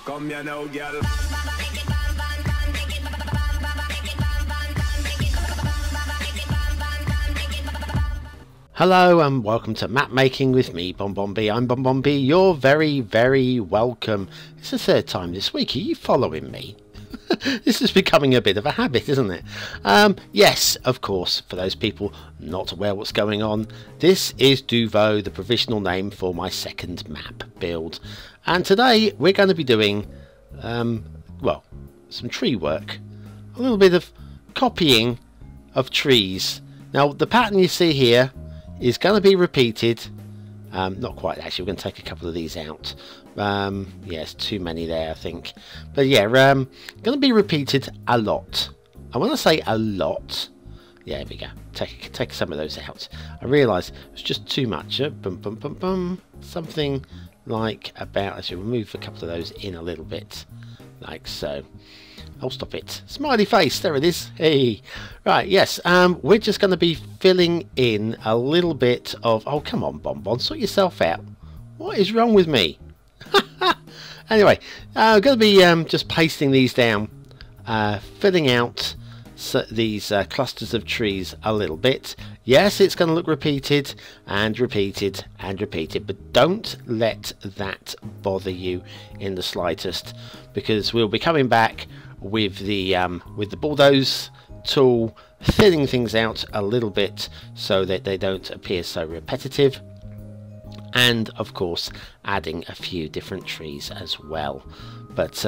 Come here now, girl. Hello and welcome to map making with me, BonBonB. I'm BonBonB. You're very, very welcome. It's the third time this week. Are you following me? This is becoming a bit of a habit, isn't it? Yes, of course, for those people not aware what's going on, this is Duvo, the provisional name for my second map build. And today we're going to be doing, well, some tree work. A little bit of copying of trees. Now, the pattern you see here is going to be repeated. Not quite, actually. We're going to take a couple of these out. Yes, too many there, I think. But yeah, going to be repeated a lot. And when I say a lot, yeah, there we go. Take some of those out. I realised it was just too much. Something like about. I should remove a couple of those in a little bit, like so. Oh, stop it. Smiley face. There it is. Hey. Right, yes. We're just going to be filling in a little bit of... Oh, come on, BonBon. Sort yourself out. What is wrong with me? Anyway, I'm going to be just pasting these down. Filling out these clusters of trees a little bit. Yes, it's going to look repeated and repeated and repeated. But don't let that bother you in the slightest. Because we'll be coming back with the bulldoze tool, thinning things out a little bit so that they don't appear so repetitive, and of course adding a few different trees as well. But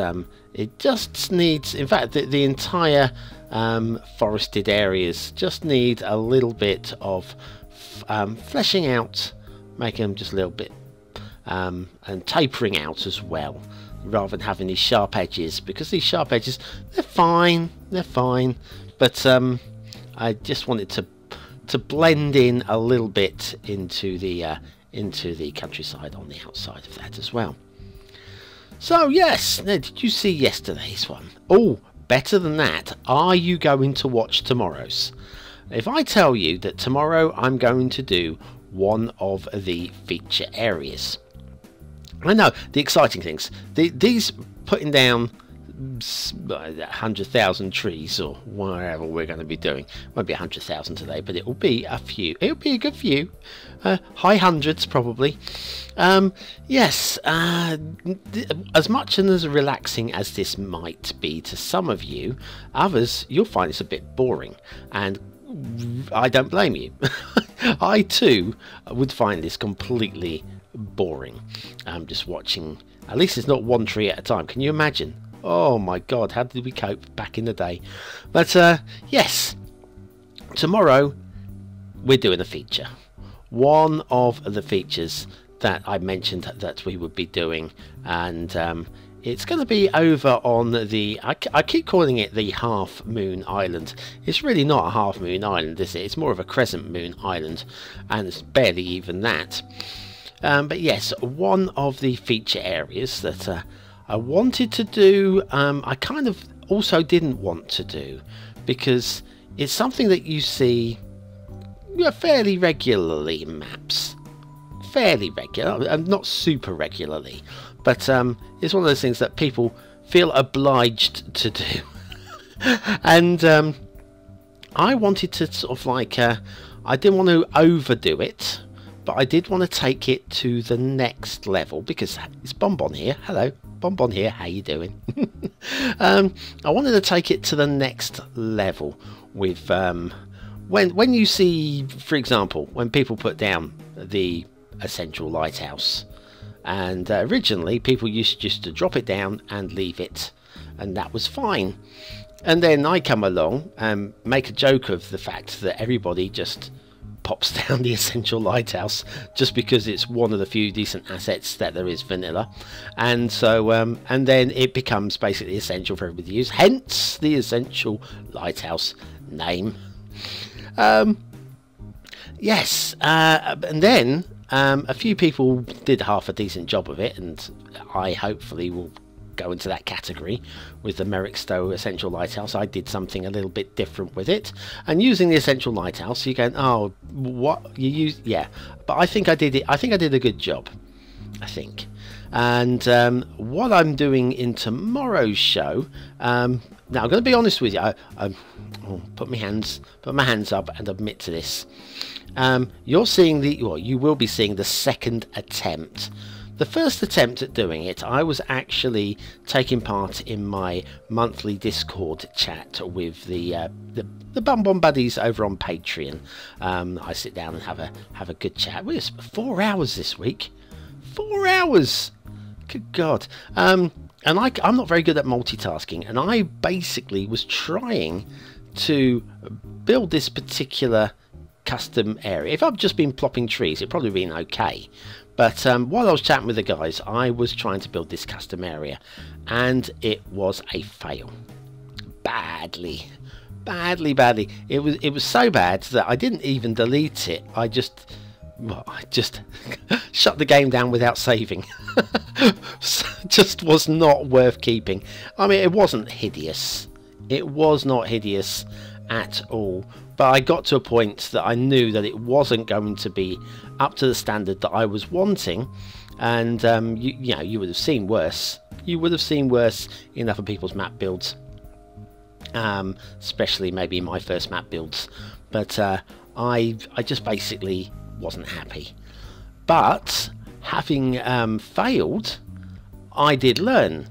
it just needs, in fact, the entire forested areas just need a little bit of fleshing out, making them just a little bit and tapering out as well, rather than having these sharp edges, because these sharp edges, they're fine, but I just wanted to blend in a little bit into the countryside on the outside of that as well. So yes, now, did you see yesterday's one? Oh, better than that, are you going to watch tomorrow's? If I tell you that tomorrow I'm going to do one of the feature areas, I know the exciting things. These putting down 100,000 trees or whatever we're going to be doing. Won't be 100,000 today, but it will be a few. It'll be a good few. High hundreds probably. Yes. As much and as relaxing as this might be to some of you, others you'll find it's a bit boring, and I don't blame you. I too would find this completely boring. Just watching. At least it's not one tree at a time. Can you imagine? Oh my god, how did we cope back in the day? But yes, tomorrow we're doing a feature. One of the features that I mentioned that we would be doing, and it's going to be over on the, I keep calling it the Half Moon Island. It's really not a half moon island, is it? It's more of a crescent moon island, and it's barely even that. But yes, one of the feature areas that I wanted to do, I kind of also didn't want to do, because it's something that you see fairly regularly in maps. Fairly regular, not super regularly, but it's one of those things that people feel obliged to do. And I wanted to sort of like, I didn't want to overdo it, but I did want to take it to the next level, because it's BonBon here. Hello, BonBon here. How you doing? I wanted to take it to the next level with when you see, for example, when people put down the essential lighthouse, and originally people used just to drop it down and leave it, and that was fine. And then I come along and make a joke of the fact that everybody just pops down the essential lighthouse just because it's one of the few decent assets that there is vanilla, and so and then it becomes basically essential for everybody to use, hence the essential lighthouse name. Yes, and then a few people did half a decent job of it, and I hopefully will go into that category with the Merrickstowe Essential Lighthouse. I did something a little bit different with it, and using the Essential Lighthouse, you go, oh, what you use? Yeah, but I think I did it. I think I did a good job. I think. And what I'm doing in tomorrow's show, now I'm going to be honest with you. I'll put my hands up and admit to this. You will be seeing the second attempt. The first attempt at doing it, I was actually taking part in my monthly Discord chat with the BonBonB buddies over on Patreon. I sit down and have a good chat. We was 4 hours this week. 4 hours. Good God. And I'm not very good at multitasking, and I basically was trying to build this particular custom area. If I've just been plopping trees, it'd probably been okay. But while I was chatting with the guys, I was trying to build this custom area, and it was a fail. Badly. It was so bad that I didn't even delete it. I just shut the game down without saving. Just was not worth keeping. I mean, it wasn't hideous. It was not hideous at all. But I got to a point that I knew that it wasn't going to be up to the standard that I was wanting. And you would have seen worse. You would have seen worse in other people's map builds. Especially maybe my first map builds. But I just basically wasn't happy. But having failed, I did learn,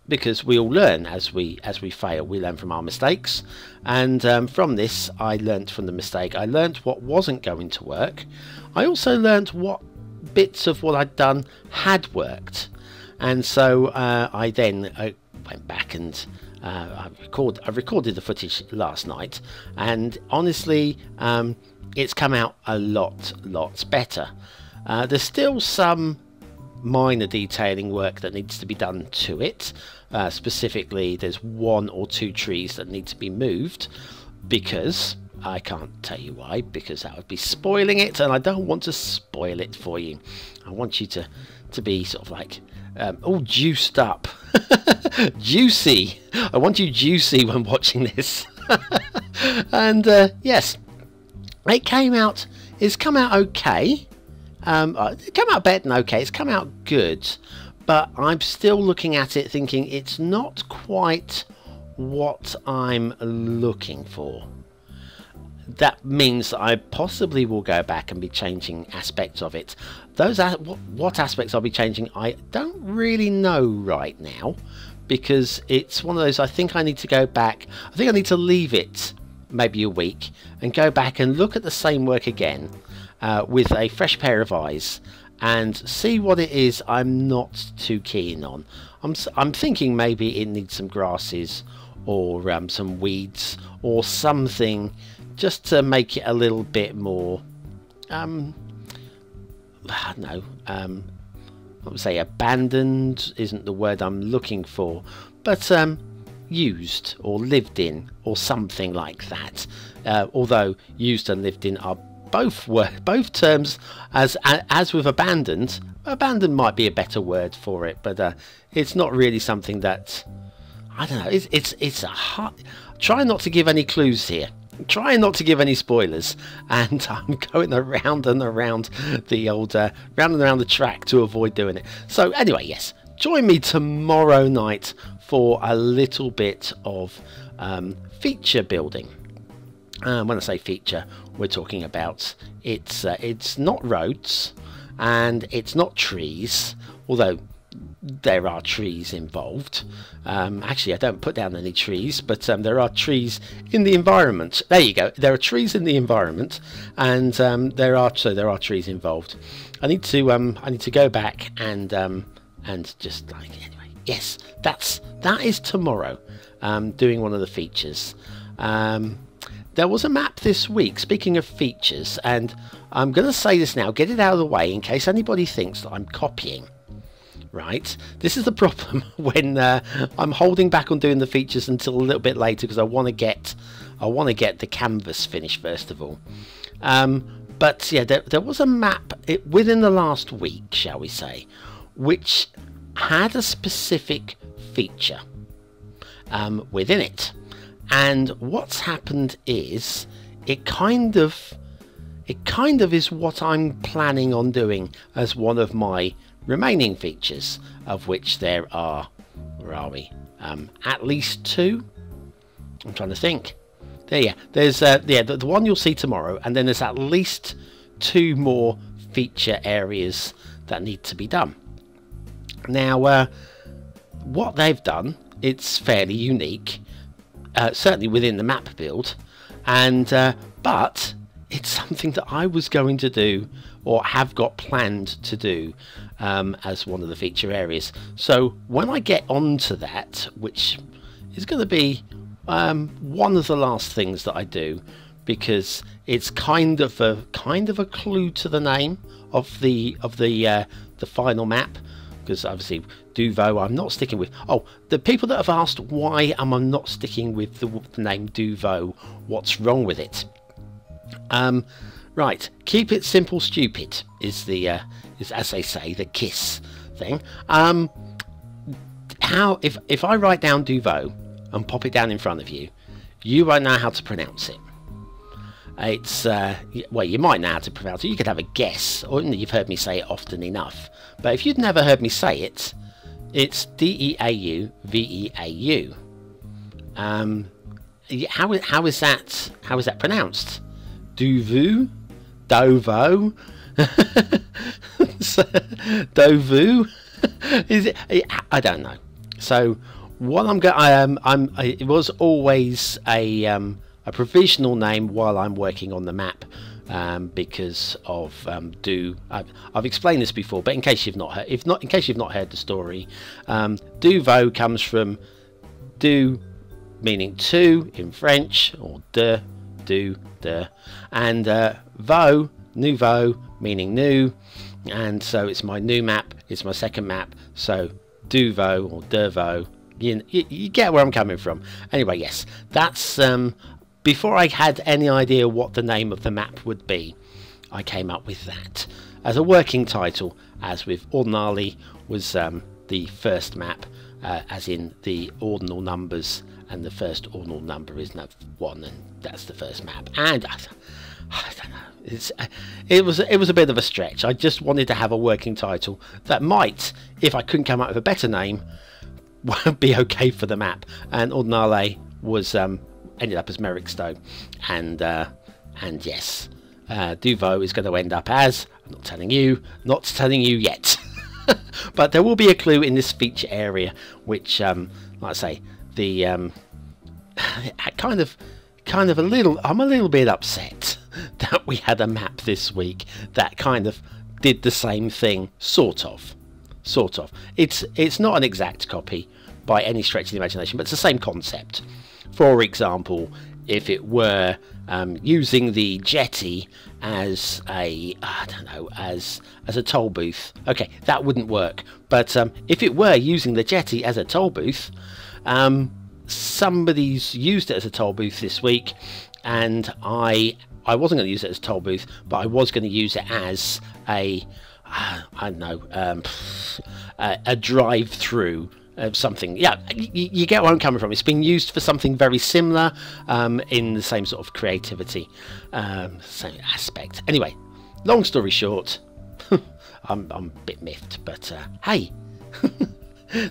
because we all learn as we fail. We learn from our mistakes, and from this I learnt from the mistake. I learnt what wasn't going to work. I also learnt what bits of what I'd done had worked, and so I then went back and I recorded the footage last night, and honestly it's come out a lot better. There's still some minor detailing work that needs to be done to it. Specifically, there's 1 or 2 trees that need to be moved, because I can't tell you why, because that would be spoiling it, and I don't want to spoil it for you. I want you to be sort of like all juiced up. Juicy. I want you juicy when watching this. And yes, it's come out okay. It came out better than okay. It's come out good, but I'm still looking at it thinking it's not quite what I'm looking for. That means that I possibly will go back and be changing aspects of it. What aspects I'll be changing, I don't really know right now, because it's one of those. I think I need to go back. I think I need to leave it maybe a week and go back and look at the same work again with a fresh pair of eyes and see what it is I'm not too keen on. I'm thinking maybe it needs some grasses or some weeds or something, just to make it a little bit more I would say abandoned isn't the word I'm looking for, but used or lived in or something like that. Although used and lived in are both terms, as with abandoned might be a better word for it, but it's not really something that, I don't know, it's a hard. Try not to give any clues here. Try not to give any spoilers, and I'm going around and around the old round and around the track to avoid doing it. So anyway, yes, join me tomorrow night for a little bit of feature building. When I say feature, we're talking about it's not roads and it's not trees, although there are trees involved. Actually, I don't put down any trees, but there are trees in the environment. There you go. There are trees in the environment, and there are trees involved. I need to go back and just like, anyway. Yes, that is tomorrow. Doing one of the features. There was a map this week, speaking of features, and I'm going to say this now, get it out of the way in case anybody thinks that I'm copying. Right, this is the problem when I'm holding back on doing the features until a little bit later, because I want to get the canvas finished first of all. But yeah, there was a map within the last week, shall we say, which had a specific feature within it, and what's happened is it kind of is what I'm planning on doing as one of my remaining features, of which there are, where are we, at least 2. I'm trying to think. There's the one you'll see tomorrow, and then there's at least 2 more feature areas that need to be done. Now, what they've done, it's fairly unique, certainly within the map build, and but it's something that I was going to do, or have got planned to do, as one of the feature areas. So when I get onto that, which is going to be one of the last things that I do, because it's kind of a clue to the name of the final map. Because obviously Duvo, I'm not sticking with. Oh, the people that have asked why am I not sticking with the name Duvo, what's wrong with it? Right, keep it simple, stupid is as they say, the KISS thing. If I write down Duvo and pop it down in front of you, you won't know how to pronounce it. It's well, you might know how to pronounce it. You could have a guess, or you've heard me say it often enough. But if you'd never heard me say it, it's Deauveau. How is that pronounced? Duvu, Dovo, Dovu. Is it? I don't know. So what I'm going, it was always a provisional name while I'm working on the map, because of I've explained this before, but in case you've not heard, in case you've not heard the story, Duvo comes from du, meaning two in French, or de, and veau, nouveau, meaning new, and so it's my new map, it's my second map, so Duvo or Dervo. You get where I'm coming from. Anyway, yes, that's before I had any idea what the name of the map would be, I came up with that as a working title, as with Ordinally was the first map, as in the ordinal numbers, and the first ordinal number is 1, and that's the first map. And I don't know, it was a bit of a stretch. I just wanted to have a working title that might, if I couldn't come up with a better name, be okay for the map. And Ordinale was ended up as Merrickstowe, and yes, Duvo is going to end up as, I'm not telling you yet. But there will be a clue in this feature area, which, like I say, the kind of I'm a little bit upset that we had a map this week that kind of did the same thing, sort of. It's not an exact copy by any stretch of the imagination, but it's the same concept. For example, if it were using the jetty as a, I don't know, as a toll booth, okay, that wouldn't work. But if it were using the jetty as a toll booth, somebody's used it as a toll booth this week, and I wasn't going to use it as a toll booth, but I was going to use it as a, I don't know, a drive-through. Something, yeah, you get where I'm coming from. It's been used for something very similar, in the same sort of creativity, same aspect. Anyway, long story short, I'm a bit miffed, but hey,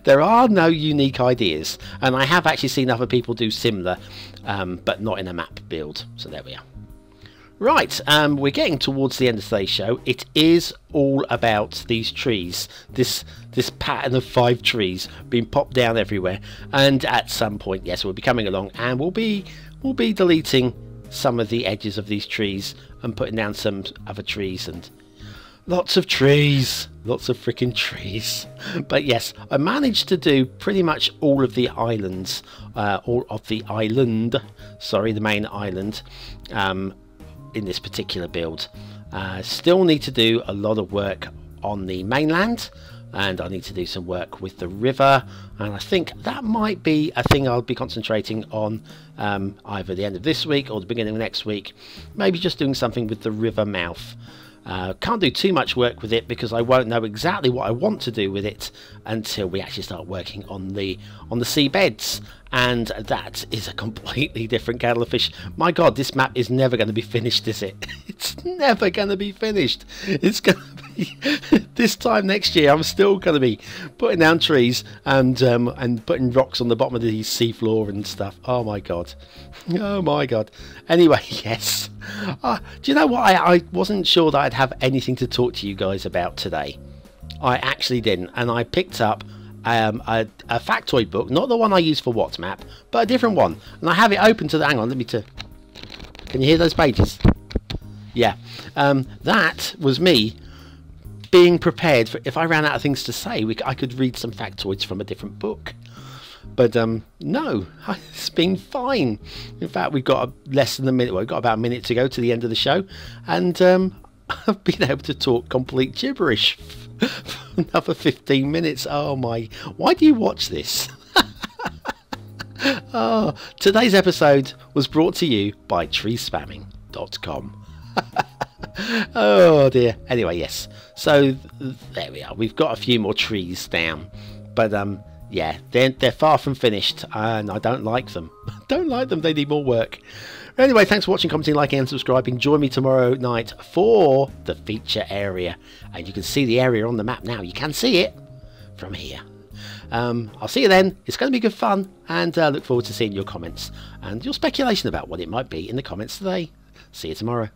there are no unique ideas, and I have actually seen other people do similar, but not in a map build. So there we are. Right, we're getting towards the end of today's show. It is all about these trees, this pattern of 5 trees being popped down everywhere, and at some point, yes, we'll be coming along, and we'll be deleting some of the edges of these trees and putting down some other trees, and lots of freaking trees. But yes, I managed to do pretty much all of the islands, all of the island, sorry, the main island, in this particular build. Still need to do a lot of work on the mainland, and I need to do some work with the river, and I think that might be a thing I'll be concentrating on, either the end of this week or the beginning of next week. Maybe just doing something with the river mouth. Can't do too much work with it because I won't know exactly what I want to do with it until we actually start working on the seabeds, and that is a completely different kettle of fish. My god, this map is never going to be finished, is it? It's never going to be finished. It's going to this time next year, I'm still going to be putting down trees and putting rocks on the bottom of the seafloor and stuff. Oh my god. Oh my god. Anyway, yes. Do you know what? I wasn't sure that I'd have anything to talk to you guys about today. I actually didn't, and I picked up a factoid book, not the one I use for WhatsApp, but a different one, and I have it open to the. Hang on, can you hear those pages? Yeah, that was me being prepared for if I ran out of things to say. I could read some factoids from a different book, but no, it's been fine. In fact, we've got less than a minute. Well, we've got about a minute to go to the end of the show, and I've been able to talk complete gibberish for another 15 minutes. Oh my, why do you watch this? Oh, today's episode was brought to you by treespamming.com. Oh dear. Anyway, yes, so there we are. We've got a few more trees down, but yeah, they're far from finished, and I don't like them. Don't like them. They need more work. Anyway, thanks for watching, commenting, liking and subscribing. Join me tomorrow night for the feature area, and you can see the area on the map now. You can see it from here. I'll see you then. It's going to be good fun, and look forward to seeing your comments and your speculation about what it might be in the comments today. See you tomorrow.